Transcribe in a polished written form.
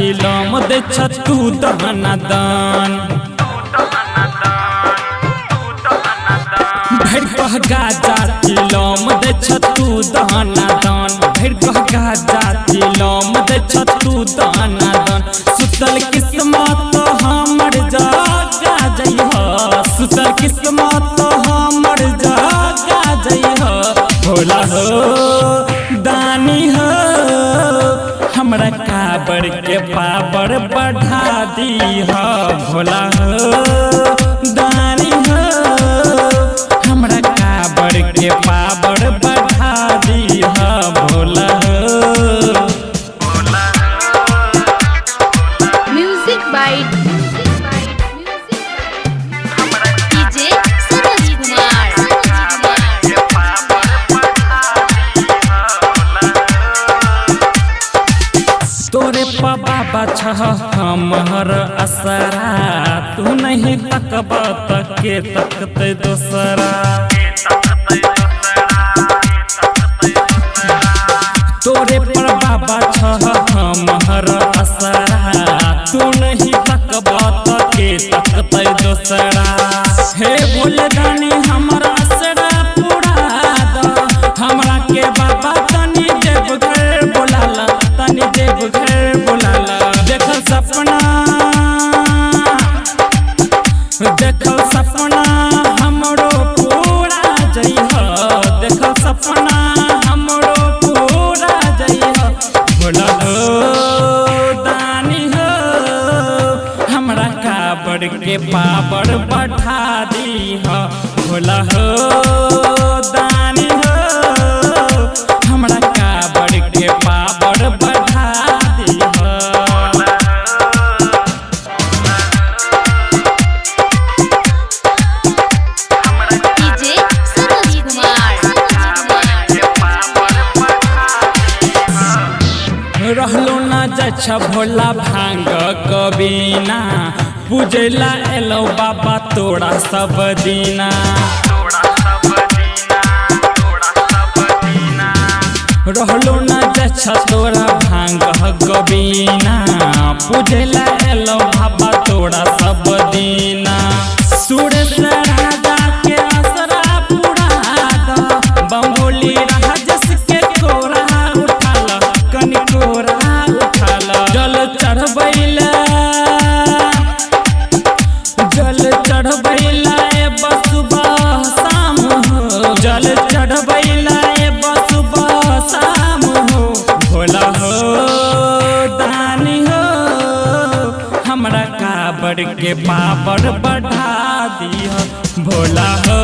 चिलम दे छतू दहना दान भैर कह गाजा चिलम दे छतू दहना दान भैर कह गाजा चिलम दे छतू दहना दान सुतल किस्मत हमर जागा जइह सुतल किस्मत हमर जागा जइह भोला हो दानी हो हमरा काबर के पावर बढ़ा दीह भोला हो दानी हो हमरा काबर के पावर बढ़ा दीह भोला हो। Music by DJ Saroj Kumar. तोरे पा बाबा छह हमर असरा तू नहीं तकब तके तकते दोसरा तोरे पर बाबा छह हमर असरा तू नहीं तकब तके तकते दोसरा हे भोले दानी हमरा असरा पूरा द हमरा के बाबा तनी देवघर बोलाला तनी देवघर बोलाला देखल सपना हमरो पूरा जइह देखल सपना हमरो पूरा जइह भोला हो दानी हो हमरा काबर के पावर बढ़ा दीह भोला हो दानी हो हमरा काबर के पावर बढ़ा दीह। डीजे सरोज कुमार। रहलो ना जछ भोला भांग कबीना पूजला एलो बाबा तोड़ा सब दीना रहलो ना जछ तोरा भांग कबीना पूजला एलो बाबा तोड़ा सब दीना सूरज राजा के असरा पूरा द बंगोली राजस के कोरा उठाल कनी कोरा उठाल जल चढ़बैला ए बसुबह शाम हो जल चढ़बैला ए बसुबह शाम हो भोला हो दानी हो हमरा काबर के पावर बढ़ा दीह भोला हो